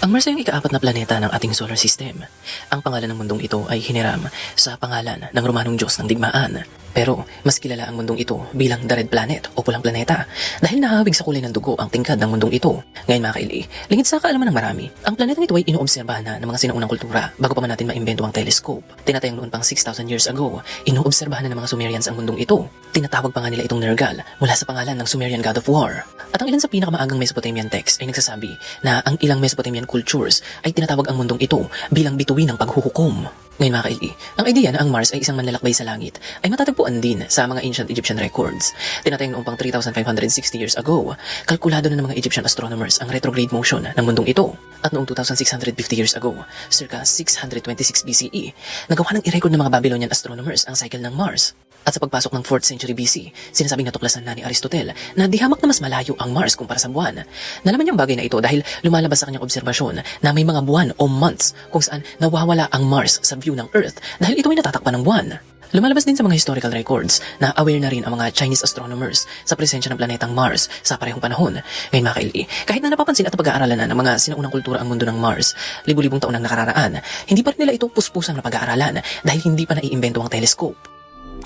Ang Mars ay ang ikaapat na planeta ng ating solar system. Ang pangalan ng mundong ito ay hiniram sa pangalan ng Romanong Diyos ng digmaan. Pero mas kilala ang mundong ito bilang the Red Planet o Pulang Planeta dahil nahahawig sa kulay ng dugo ang tingkad ng mundong ito. Ngayon mga kaili, lingid sa kaalaman ng marami, ang planetang ito ay inoobserbahan na ng mga sinaunang kultura bago pa man natin maimbento ang telescope. Tinatayang noon pang 6,000 years ago, inoobserbahan na ng mga Sumerians ang mundong ito. Tinatawag pa nga nila itong Nergal mula sa pangalan ng Sumerian God of War. At ang ilan sa pinakamaagang Mesopotamian text ay nagsasabi na ang ilang Mesopotamian cultures ay tinatawag ang mundong ito bilang bituin ng paghuhukom. Ngayon mga kaili, ang idea na ang Mars ay isang manlalakbay sa langit ay matatagpuan din sa mga ancient Egyptian records. Tinatayang noong pang 3,560 years ago, kalkulado na ng mga Egyptian astronomers ang retrograde motion ng mundong ito. At noong 2,650 years ago, circa 626 BCE, nagawa ng i-record ng mga Babylonian astronomers ang cycle ng Mars. At sa pagpasok ng 4th century BC, sinasabing natuklasan na ni Aristotle na di hamak na mas malayo ang Mars kumpara sa buwan. Nalaman niyang bagay na ito dahil lumalabas sa kanyang obserbasyon na may mga buwan o months kung saan nawawala ang Mars sa view ng Earth dahil ito ay natatakpan ng buwan. Lumalabas din sa mga historical records na aware na rin ang mga Chinese astronomers sa presensya ng planetang Mars sa parehong panahon. Ngayon mga kaili, kahit na napapansin at pag-aaralan na ng mga sinaunang kultura ang mundo ng Mars, libu-libong taon ang nakararaan, hindi pa rin nila ito puspusang na pag-aaralan dahil hindi pa naiimbento ang telescope.